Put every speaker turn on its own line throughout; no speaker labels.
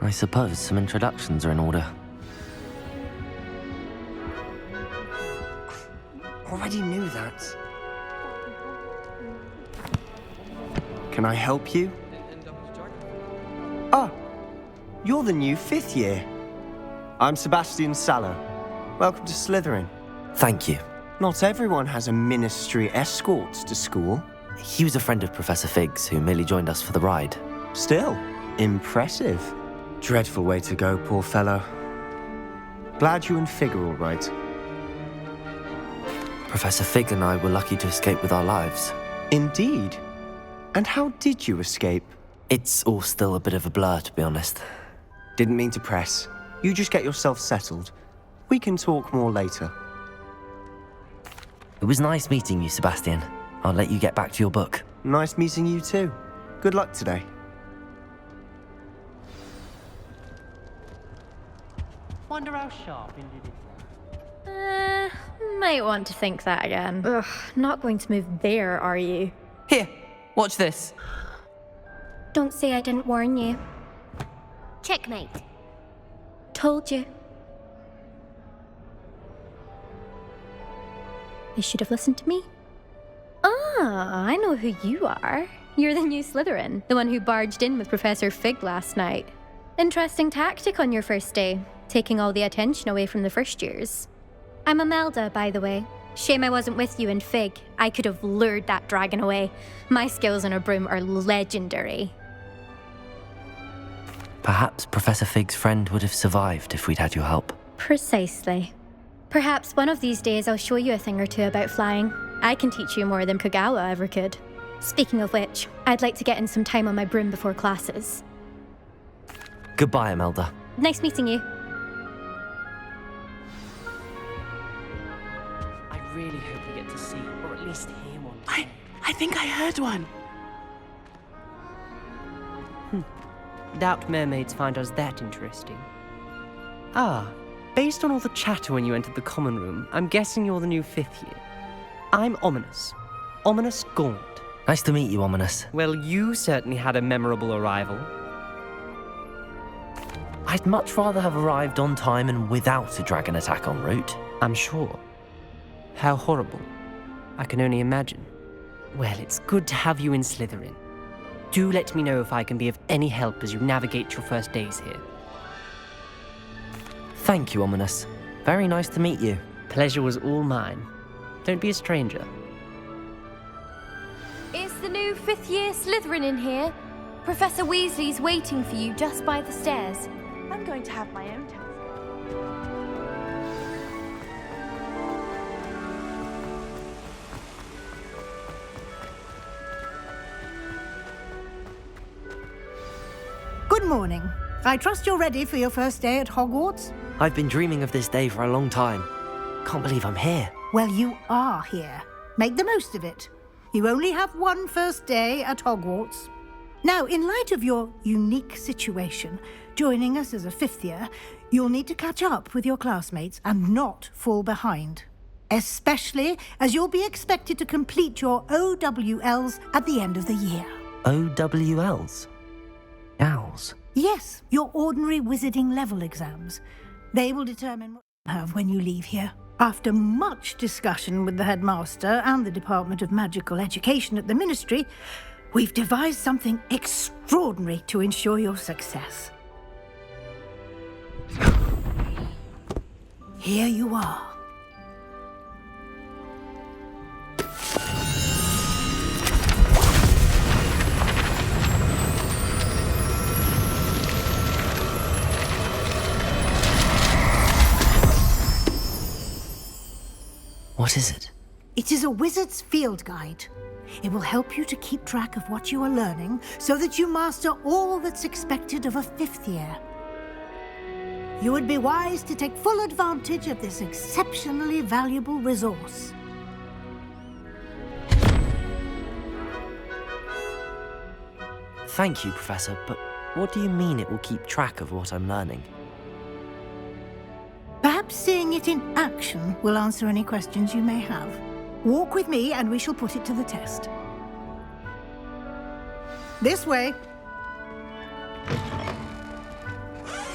I suppose some introductions are in order.
Already knew that. Can I help you? Ah, you're the new 5th year. I'm Sebastian Sallow. Welcome to Slytherin.
Thank you.
Not everyone has a ministry escort to school.
He was a friend of Professor Fig's who merely joined us for the ride.
Still, impressive. Dreadful way to go, poor fellow. Glad you and Fig are all right.
Professor Fig and I were lucky to escape with our lives.
Indeed. And how did you escape?
It's all still a bit of a blur, to be honest.
Didn't mean to press. You just get yourself settled. We can talk more later.
It was nice meeting you, Sebastian. I'll let you get back to your book.
Nice meeting you too. Good luck today.
Wonder how sharp Indy did that.
Might want to think that again. Ugh, not going to move there, are you?
Here, watch this.
Don't say I didn't warn you.
Checkmate.
Told you. You should have listened to me. Ah, I know who you are. You're the new Slytherin, the one who barged in with Professor Fig last night. Interesting tactic on your first day, taking all the attention away from the first years. I'm Imelda, by the way. Shame I wasn't with you and Fig. I could have lured that dragon away. My skills on a broom are legendary.
Perhaps Professor Fig's friend would have survived if we'd had your help.
Precisely. Perhaps one of these days I'll show you a thing or two about flying. I can teach you more than Kogawa ever could. Speaking of which, I'd like to get in some time on my broom before classes.
Goodbye, Imelda.
Nice meeting you.
I really hope we get to see, or at least hear one.
I think I heard one.
Doubt mermaids find us that interesting. Ah, based on all the chatter when you entered the common room, I'm guessing you're the new 5th year. I'm Ominous. Ominous Gaunt.
Nice to meet you, Ominous.
Well, you certainly had a memorable arrival.
I'd much rather have arrived on time and without a dragon attack en route.
I'm sure. How horrible. I can only imagine. Well, it's good to have you in Slytherin. Do let me know if I can be of any help as you navigate your first days here.
Thank you, Ominous. Very nice to meet you.
Pleasure was all mine. Don't be a stranger.
Is the new 5th year Slytherin in here? Professor Weasley's waiting for you just by the stairs.
I'm going to have my own telescope.
Good morning. I trust you're ready for your first day at Hogwarts?
I've been dreaming of this day for a long time. Can't believe I'm here.
Well, you are here. Make the most of it. You only have one first day at Hogwarts. Now, in light of your unique situation, joining us as a 5th year, you'll need to catch up with your classmates and not fall behind. Especially as you'll be expected to complete your OWLs at the end of the year.
OWLs? Owls?
Yes, your ordinary wizarding level exams. They will determine what you have when you leave here. After much discussion with the headmaster and the Department of Magical Education at the Ministry, we've devised something extraordinary to ensure your success. Here you are.
What is it?
It is a wizard's field guide. It will help you to keep track of what you are learning so that you master all that's expected of a 5th year. You would be wise to take full advantage of this exceptionally valuable resource.
Thank you, Professor, but what do you mean it will keep track of what I'm learning?
Perhaps seeing it in action will answer any questions you may have. Walk with me and we shall put it to the test. This way.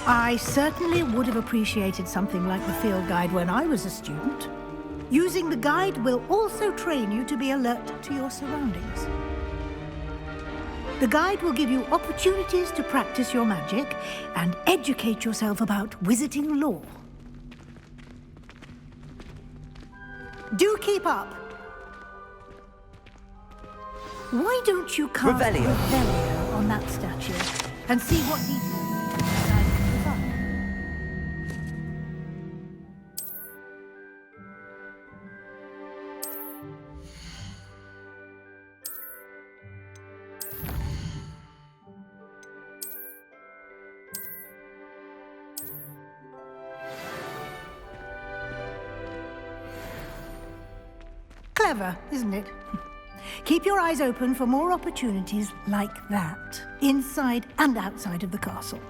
I certainly would have appreciated something like the field guide when I was a student. Using the guide will also train you to be alert to your surroundings. The guide will give you opportunities to practice your magic and educate yourself about wizarding lore. Do keep up. Why don't you cast Revelio on that statue and see what details the guide can provide? Clever, isn't it? Keep your eyes open for more opportunities like that, inside and outside of the castle.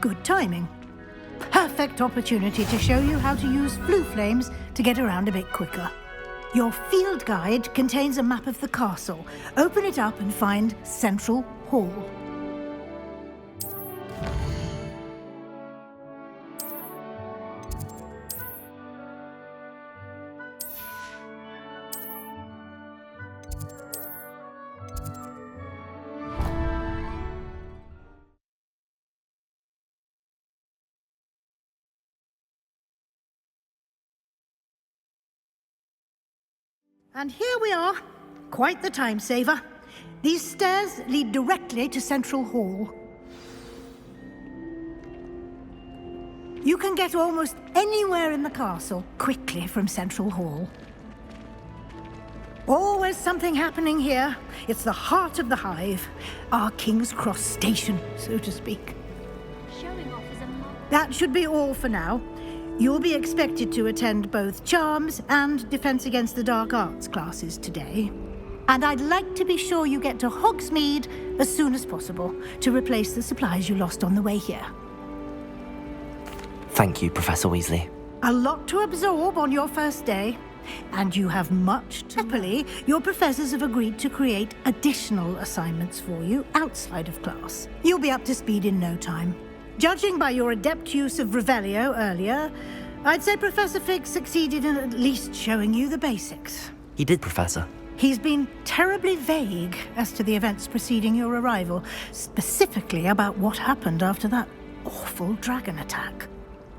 Good timing. Perfect opportunity to show you how to use flue flames to get around a bit quicker. Your field guide contains a map of the castle. Open it up and find Central Hall. And here we are. Quite the time saver. These stairs lead directly to Central Hall. You can get almost anywhere in the castle quickly from Central Hall. Always something happening here. It's the heart of the hive. Our King's Cross station, so to speak.
Showing off is a
That should be all for now. You'll be expected to attend both Charms and Defense Against the Dark Arts classes today. And I'd like to be sure you get to Hogsmeade as soon as possible to replace the supplies you lost on the way here.
Thank you, Professor Weasley.
A lot to absorb on your first day, and you have much to... Happily, your professors have agreed to create additional assignments for you outside of class. You'll be up to speed in no time. Judging by your adept use of Revelio earlier, I'd say Professor Fig succeeded in at least showing you the basics.
He did, Professor.
He's been terribly vague as to the events preceding your arrival, specifically about what happened after that awful dragon attack.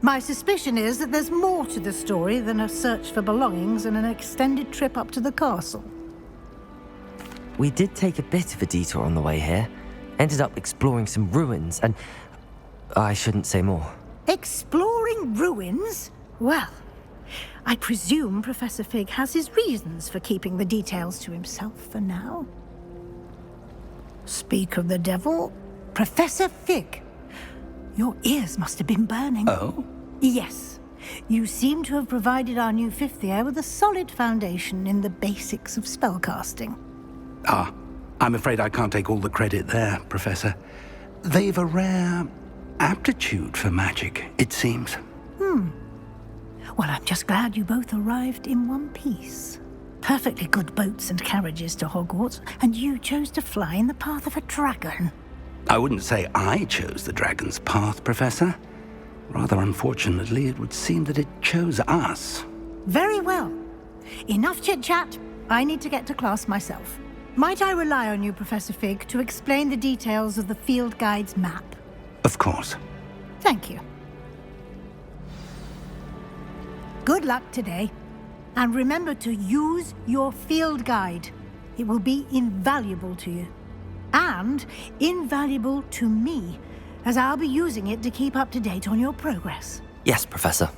My suspicion is that there's more to the story than a search for belongings and an extended trip up to the castle.
We did take a bit of a detour on the way here. Ended up exploring some ruins and... I shouldn't say more.
Exploring ruins? Well, I presume Professor Fig has his reasons for keeping the details to himself for now. Speak of the devil, Professor Fig. Your ears must have been burning.
Oh?
Yes. You seem to have provided our new fifth year with a solid foundation in the basics of spellcasting.
Ah, I'm afraid I can't take all the credit there, Professor. They've a rare aptitude for magic, it seems.
Well, I'm just glad you both arrived in one piece. Perfectly good boats and carriages to Hogwarts, and you chose to fly in the path of a dragon.
I wouldn't say I chose the dragon's path, Professor. Rather unfortunately, it would seem that it chose us.
Very well. Enough chit-chat. I need to get to class myself. Might I rely on you, Professor Fig, to explain the details of the field guide's map?
Of course.
Thank you. Good luck today. And remember to use your field guide. It will be invaluable to you. And invaluable to me, as I'll be using it to keep up to date on your progress.
Yes, Professor.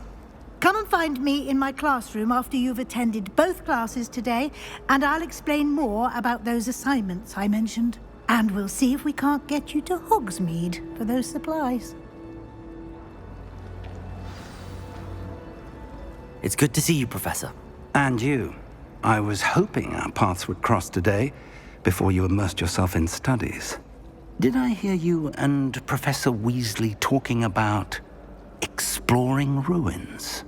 Come and find me in my classroom after you've attended both classes today, and I'll explain more about those assignments I mentioned. And we'll see if we can't get you to Hogsmeade for those supplies.
It's good to see you, Professor.
And you. I was hoping our paths would cross today, before you immersed yourself in studies. Did I hear you and Professor Weasley talking about exploring ruins?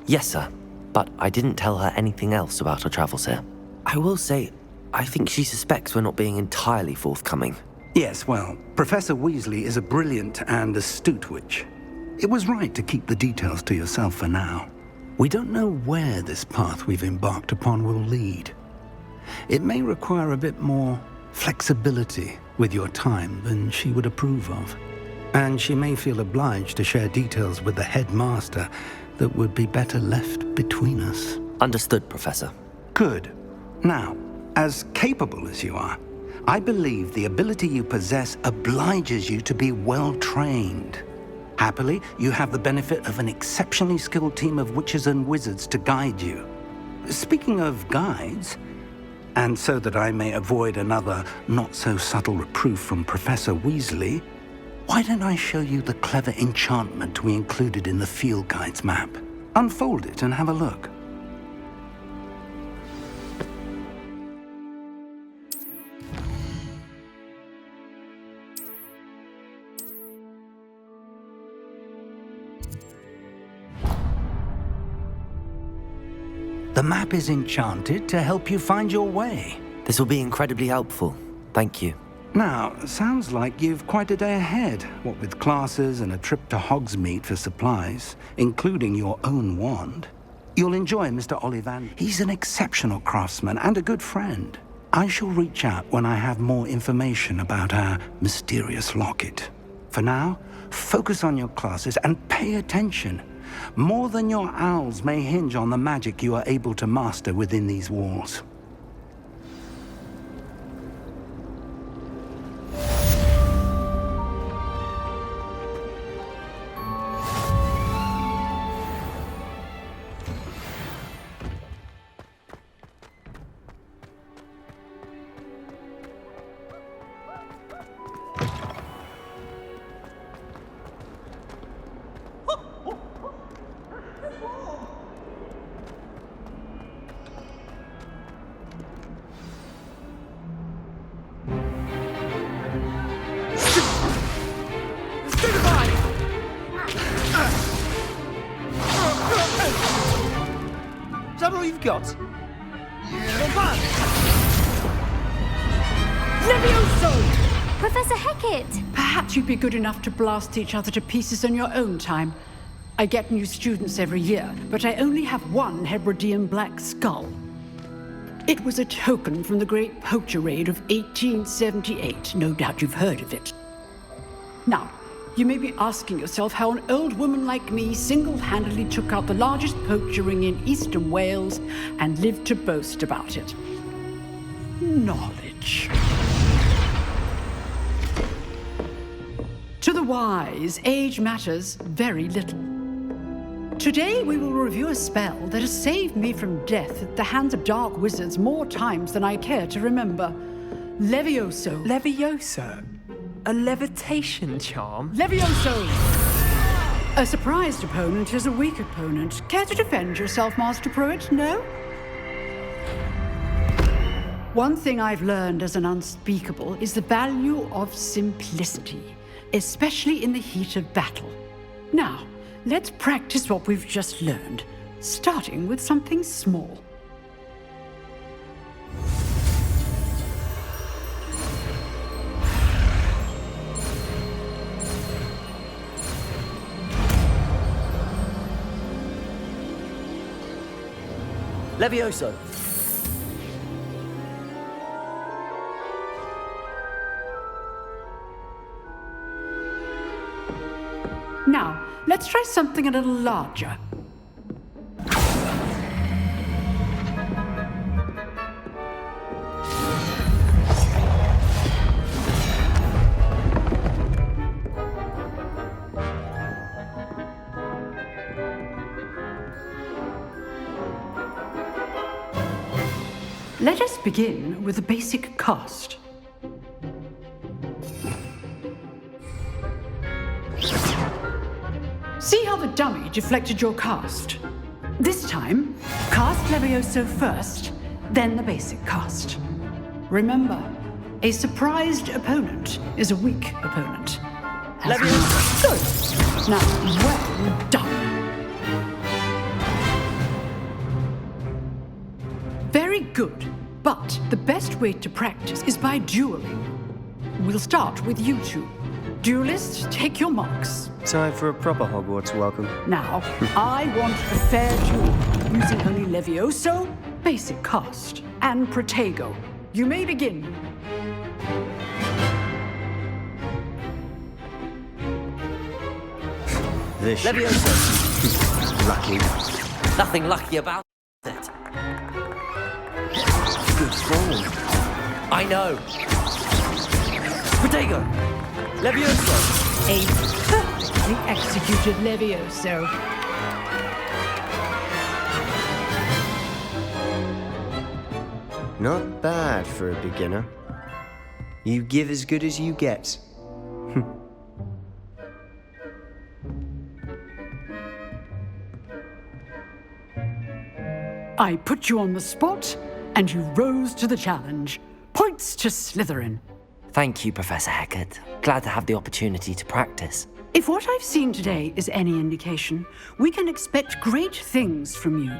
Yes, sir. But I didn't tell her anything else about our travels here. I will say, I think she suspects we're not being entirely forthcoming.
Yes, well, Professor Weasley is a brilliant and astute witch. It was right to keep the details to yourself for now. We don't know where this path we've embarked upon will lead. It may require a bit more flexibility with your time than she would approve of. And she may feel obliged to share details with the headmaster that would be better left between us.
Understood, Professor.
Good. Now, as capable as you are, I believe the ability you possess obliges you to be well-trained. Happily, you have the benefit of an exceptionally skilled team of witches and wizards to guide you. Speaking of guides, and so that I may avoid another not-so-subtle reproof from Professor Weasley, why don't I show you the clever enchantment we included in the field guide's map? Unfold it and have a look. The map is enchanted to help you find your way.
This will be incredibly helpful. Thank you.
Now, sounds like you've quite a day ahead, what with classes and a trip to Hogsmeade for supplies, including your own wand. You'll enjoy Mr. Ollivander. He's an exceptional craftsman and a good friend. I shall reach out when I have more information about our mysterious locket. For now, focus on your classes and pay attention. More than your owls may hinge on the magic you are able to master within these walls.
Is that all you've got?
Levioso! Professor Hecat!
Perhaps you'd be good enough to blast each other to pieces in your own time. I get new students every year, but I only have one Hebridean black skull. It was a token from the Great Poacher Raid of 1878. No doubt you've heard of it. Now, you may be asking yourself how an old woman like me single-handedly took out the largest poacher ring in eastern Wales and lived to boast about it. Knowledge. To the wise, age matters very little. Today we will review a spell that has saved me from death at the hands of dark wizards more times than I care to remember. Levioso.
Levioso? A levitation charm?
Levioso! A surprised opponent is a weak opponent. Care to defend yourself, Master Pruitt? No? One thing I've learned as an unspeakable is the value of simplicity, especially in the heat of battle. Now, let's practice what we've just learned, starting with something small.
Levioso!
Now, let's try something a little larger. Let us begin with the basic cast. See how the dummy deflected your cast? This time, cast Levioso first, then the basic cast. Remember, a surprised opponent is a weak opponent. Levioso! Good. Now, well done. Very good, but the best way to practice is by dueling. We'll start with you two. Duelists, take your marks.
Time for a proper Hogwarts welcome.
Now, I want a fair duel, using only Levioso, basic cast, and Protego. You may begin.
This
Levioso.
lucky.
Nothing lucky about it.
Good form.
I know. Protego. Levioso.
A perfectly executed Levioso.
Not bad for a beginner. You give as good as you get.
I put you on the spot, and you rose to the challenge. Points to Slytherin.
Thank you, Professor Hecat. Glad to have the opportunity to practice.
If what I've seen today is any indication, we can expect great things from you.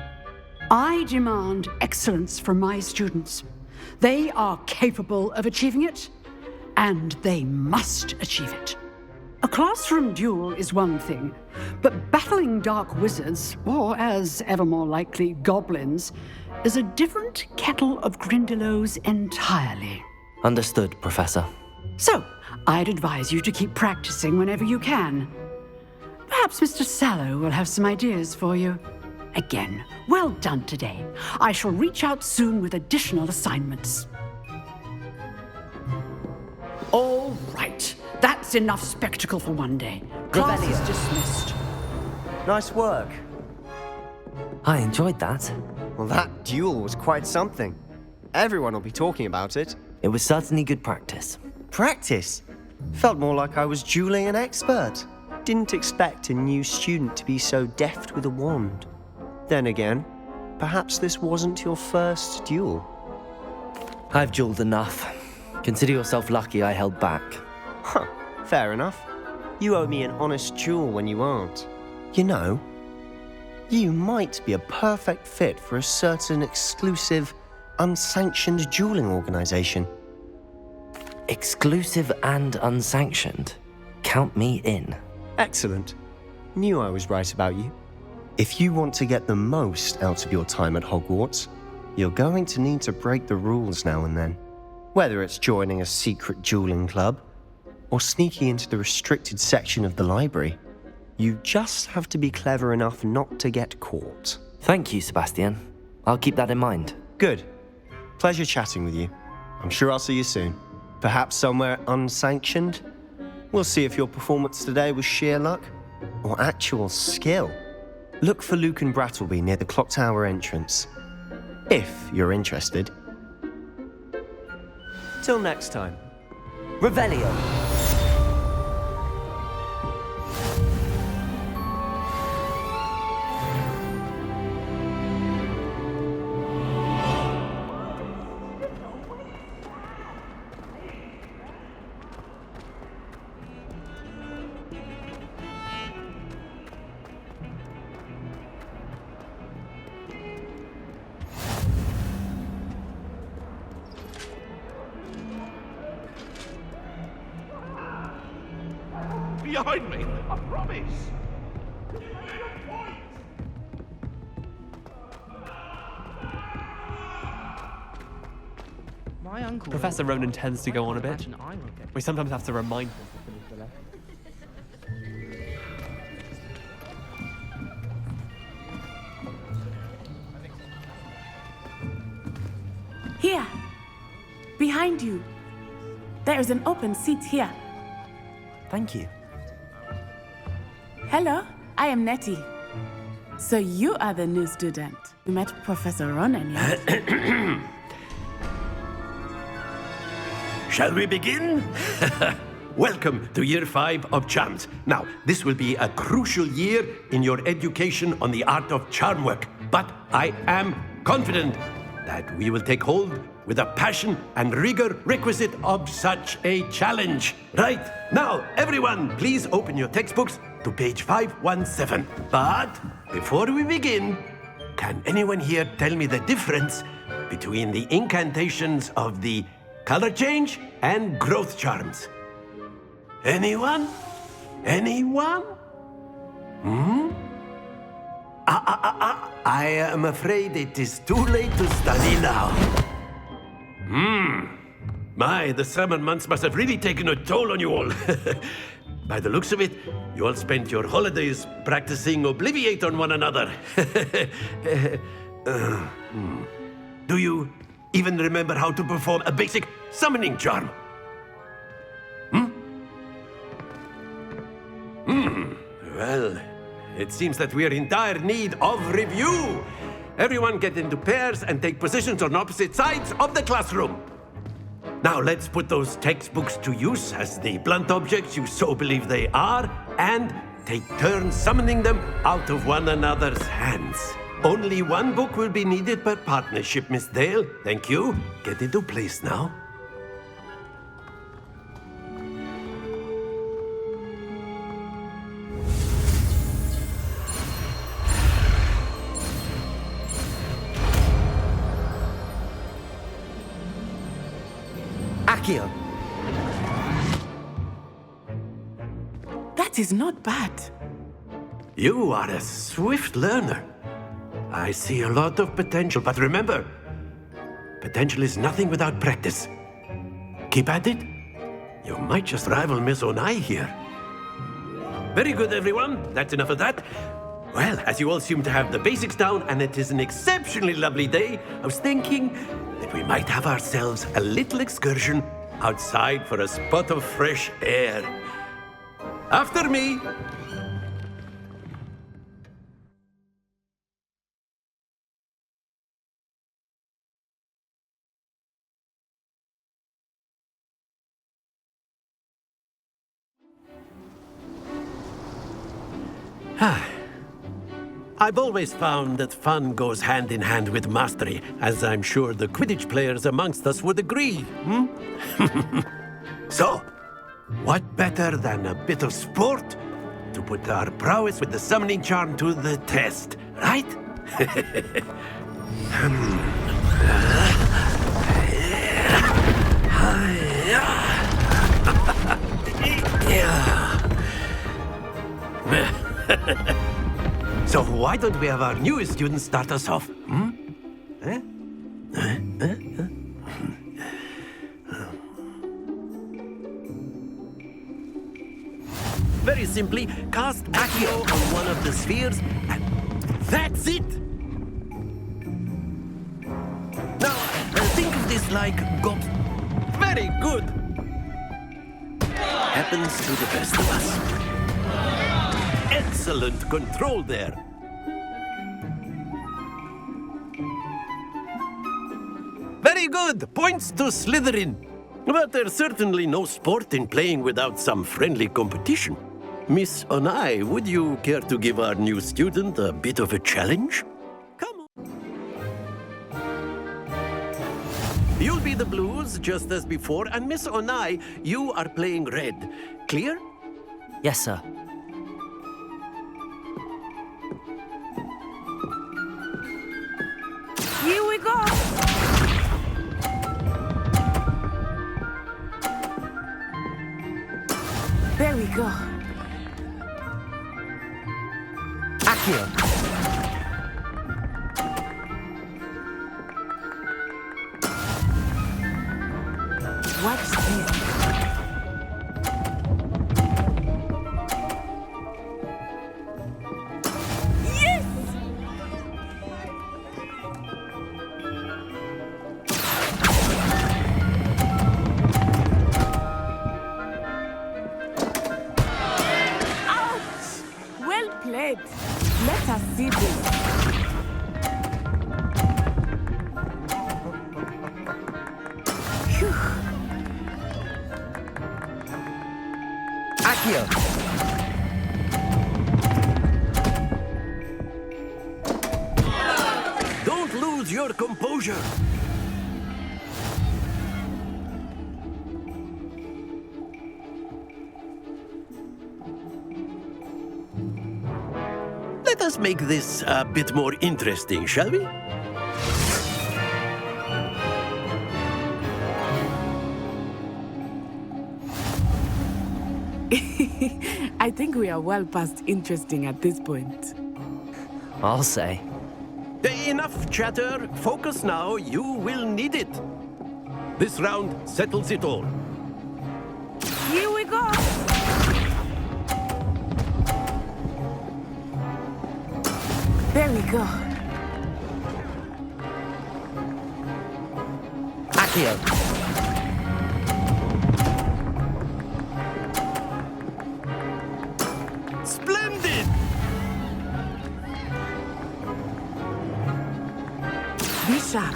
I demand excellence from my students. They are capable of achieving it, and they must achieve it. A classroom duel is one thing, but battling dark wizards, or as ever more likely, goblins, is a different kettle of Grindylows entirely.
Understood, Professor.
So, I'd advise you to keep practicing whenever you can. Perhaps Mr. Sallow will have some ideas for you. Again, well done today. I shall reach out soon with additional assignments. All right. That's enough spectacle for one day. Class is dismissed.
Nice work.
I enjoyed that.
Well, that duel was quite something. Everyone will be talking about it.
It was certainly good practice.
Practice? Felt more like I was dueling an expert. Didn't expect a new student to be so deft with a wand. Then again, perhaps this wasn't your first duel.
I've dueled enough. Consider yourself lucky I held back.
Huh, fair enough. You owe me an honest duel when you aren't. You know, you might be a perfect fit for a certain exclusive, unsanctioned dueling organization.
Exclusive and unsanctioned. Count me in.
Excellent. Knew I was right about you. If you want to get the most out of your time at Hogwarts, you're going to need to break the rules now and then. Whether it's joining a secret dueling club, or sneaking into the restricted section of the library, you just have to be clever enough not to get caught.
Thank you, Sebastian. I'll keep that in mind.
Good. Pleasure chatting with you. I'm sure I'll see you soon. Perhaps somewhere unsanctioned? We'll see if your performance today was sheer luck or actual skill. Look for Luke and Brattleby near the clock tower entrance, if you're interested. Till next time.
Revelio.
Behind me, I promise.
My uncle.
Professor Ronan tends to go on a bit. We sometimes have to remind him to finish the lesson.
Here, behind you. There is an open seat here.
Thank you.
Hello, I am Nettie. So you are the new student. You met Professor Ronan yet?
Shall we begin?
welcome to Year 5 of Charms. Now, this will be a crucial year in your education on the art of charm work, but I am confident that we will take hold with the passion and rigor requisite of such a challenge. Right, now, everyone, please open your textbooks to page 517. But before we begin, can anyone here tell me the difference between the incantations of the color change and growth charms? Anyone? Anyone? I am afraid it is too late to study now. My, the summer months must have really taken a toll on you all. By the looks of it, you all spent your holidays practicing Obliviate on one another. Do you even remember how to perform a basic summoning charm? Well, it seems that we are in dire need of review. Everyone get into pairs and take positions on opposite sides of the classroom. Now let's put those textbooks to use as the blunt objects you so believe they are, and take turns summoning them out of one another's hands. Only one book will be needed per partnership, Miss Dale. Thank you. Get into place now.
Accio.
That is not bad.
You are a swift learner. I see a lot of potential, but remember, potential is nothing without practice. Keep at it. You might just rival Miss Onai here. Very good, everyone. That's enough of that. Well, as you all seem to have the basics down, and it is an exceptionally lovely day, I was thinking that we might have ourselves a little excursion outside for a spot of fresh air. After me. I've always found that fun goes hand in hand with mastery, as I'm sure the Quidditch players amongst us would agree. So, what better than a bit of sport to put our prowess with the summoning charm to the test, right? So why don't we have our newest student start us off? Very simply, cast Accio on one of the spheres, and that's it! Now, think of this like Very good! Happens to the best of us. Excellent control there. Very good. Points to Slytherin. But there's certainly no sport in playing without some friendly competition. Miss Onai, would you care to give our new student a bit of a challenge? Come on. You'll be the blues, just as before, and Miss Onai, you are playing red. Clear?
Yes, sir.
Here we go! There we go.
Accio.
Watch this. Let us see this. Phew.
Accio!
Don't lose your composure. Let us make this a bit more interesting, shall we?
I think we are well past interesting at this point.
I'll say.
Enough chatter. Focus now. You will need it. This round settles it all.
Here we go! There we go.
Accio!
Splendid!
Be sharp.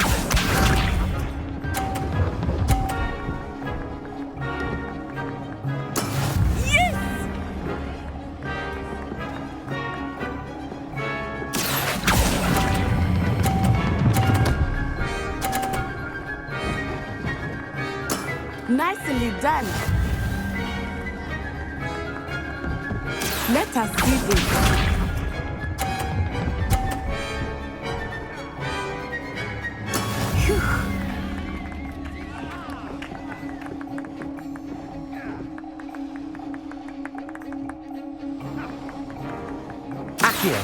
Nicely done. Let us see this. Phew.
Accio!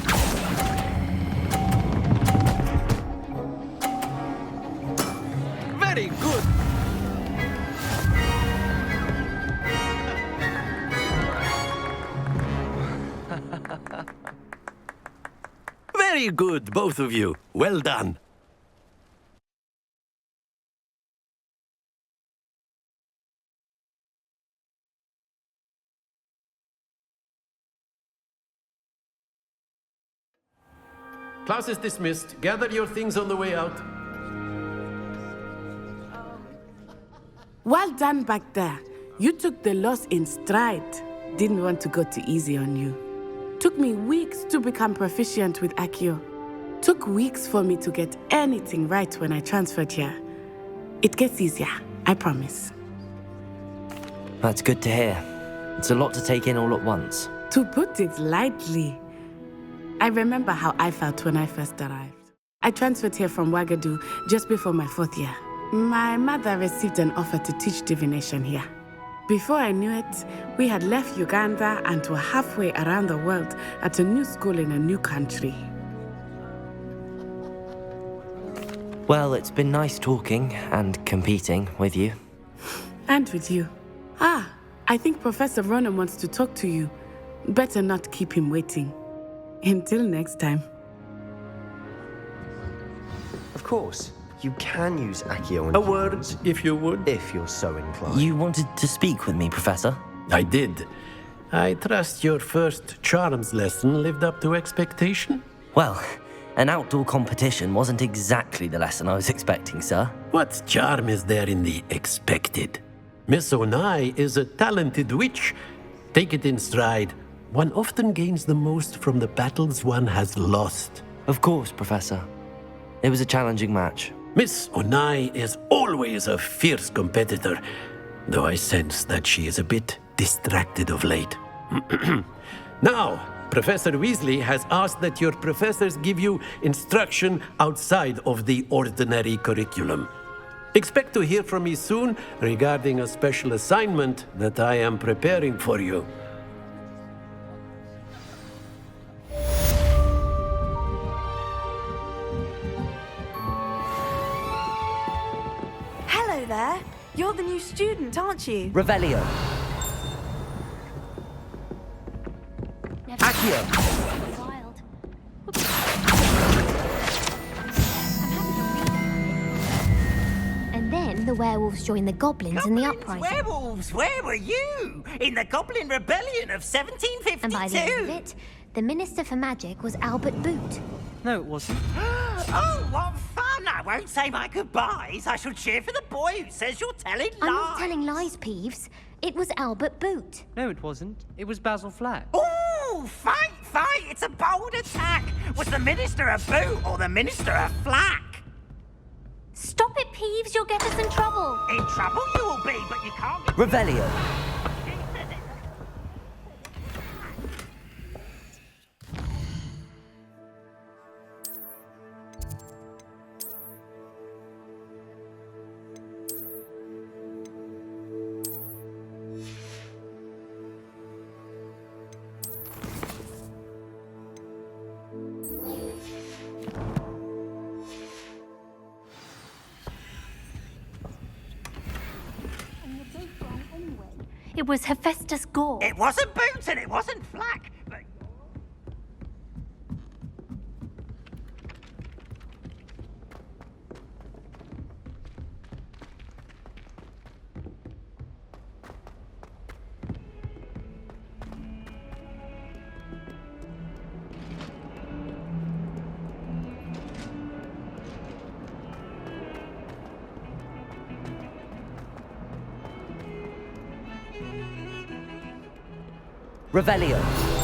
Very good. Very good, both of you. Well done. Class is dismissed. Gather your things on the way out.
Well done back there. You took the loss in stride. Didn't want to go too easy on you. Took me weeks to become proficient with Accio. Took weeks for me to get anything right when I transferred here. It gets easier, I promise.
That's good to hear. It's a lot to take in all at once.
To put it lightly, I remember how I felt when I first arrived. I transferred here from Ouagadougou just before my 4th year. My mother received an offer to teach divination here. Before I knew it, we had left Uganda and were halfway around the world at a new school in a new country.
Well, it's been nice talking and competing with you.
And with you. Ah, I think Professor Ronan wants to talk to you. Better not keep him waiting. Until next time.
Of course, you can use Accio and
A word, if you would.
if you're so inclined.
You wanted to speak with me, Professor?
I did. I trust your first charms lesson lived up to expectation?
Well, an outdoor competition wasn't exactly the lesson I was expecting, sir.
What charm is there in the expected? Miss Onai is a talented witch. Take it in stride. One often gains the most from the battles one has lost.
Of course, Professor. It was a challenging match.
Miss Onai is always a fierce competitor, though I sense that she is a bit distracted of late. Now, Professor Weasley has asked that your professors give you instruction outside of the ordinary curriculum. Expect to hear from me soon regarding a special assignment that I am preparing for you.
Hello there. You're the new student, aren't you?
Revelio. Accio.
And then the werewolves joined the goblins in the uprising.
Werewolves, where were you? In the Goblin Rebellion of 1752?
And by the end of it, the Minister for Magic was Albert Boot.
No, it wasn't.
Oh, what fun! no, I won't say my goodbyes. I shall cheer for the boy who says you're telling lies.
I'm not telling lies, Peeves. It was Albert Boot.
No, it wasn't. It was Basil Flack.
Ooh, fight, fight! It's a bold attack. Was the Minister a boot or the Minister a flack?
Stop it, Peeves. You'll get us in trouble.
In trouble you will be, but you can't get...
Revelio.
It was Hephaestus Gore.
It wasn't boot and it wasn't flack, but...
Revelio.